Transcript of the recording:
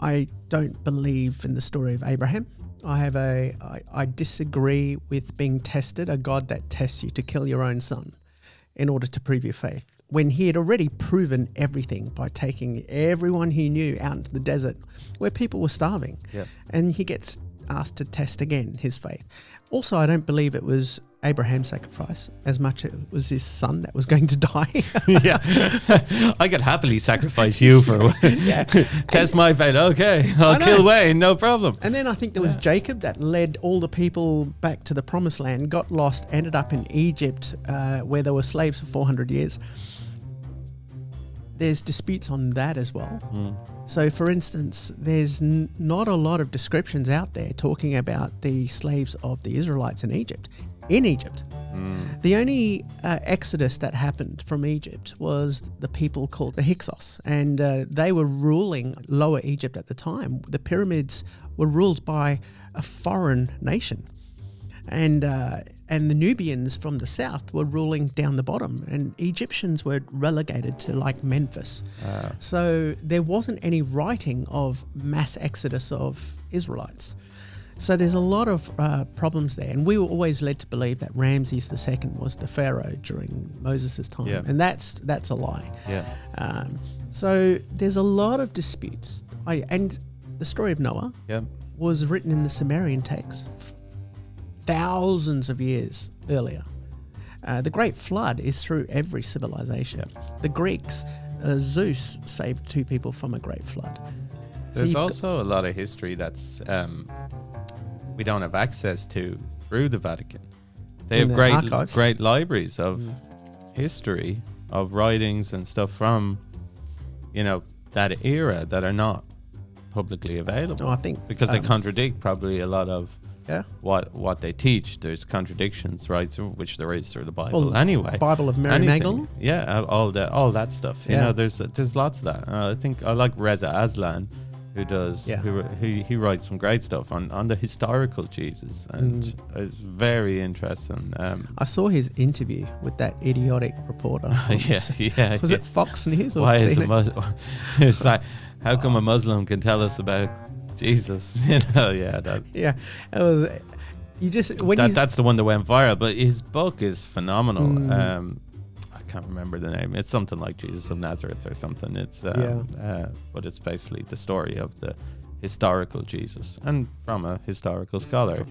I don't believe in the story of Abraham. I disagree with being tested, a God that tests you to kill your own son in order to prove your faith, when he had already proven everything by taking everyone he knew out into the desert where people were starving. Yeah. And he gets asked to test again his faith. Also, I don't believe it was Abraham's sacrifice as much as it was his son that was going to die. Yeah. I could happily sacrifice you for test my faith. Okay, I'll kill Wayne, no problem. And then I think there was Jacob that led all the people back to the promised land, got lost, ended up in Egypt where they were slaves for 400 years. There's disputes on that as well. So, for instance, there's not a lot of descriptions out there talking about the slaves of the Israelites in Egypt. The only exodus that happened from Egypt was the people called the Hyksos, and they were ruling Lower Egypt at the time. The pyramids were ruled by a foreign nation, and the Nubians from the south were ruling down the bottom, and Egyptians were relegated to like Memphis. So there wasn't any writing of mass exodus of Israelites. So there's a lot of problems there, and we were always led to believe that Ramses II was the pharaoh during Moses' time, and that's a lie. So there's a lot of disputes. And the story of Noah was written in the Sumerian text thousands of years earlier. The Great Flood is through every civilization. The Greeks, Zeus saved 2 people from a great flood. There's also a lot of history that's we don't have access to through the Vatican. They have great libraries of history, of writings and stuff from, that era that are not publicly available. I think because they contradict probably a lot of what they teach. There's contradictions, right? Which there is through the Bible anyway. Bible of Mary Magdalene. Yeah, all that stuff. There's lots of that. I think I like Reza Aslan, who does he writes some great stuff on the historical Jesus, and it's very interesting. I saw his interview with that idiotic reporter. Was it Fox News or why is it's like, how come a Muslim can tell us about Jesus? It was. You just that's the one that went viral. But his book is phenomenal. I can't remember the name. It's something like Jesus of Nazareth or something. It's but it's basically the story of the historical Jesus, and from a historical scholar.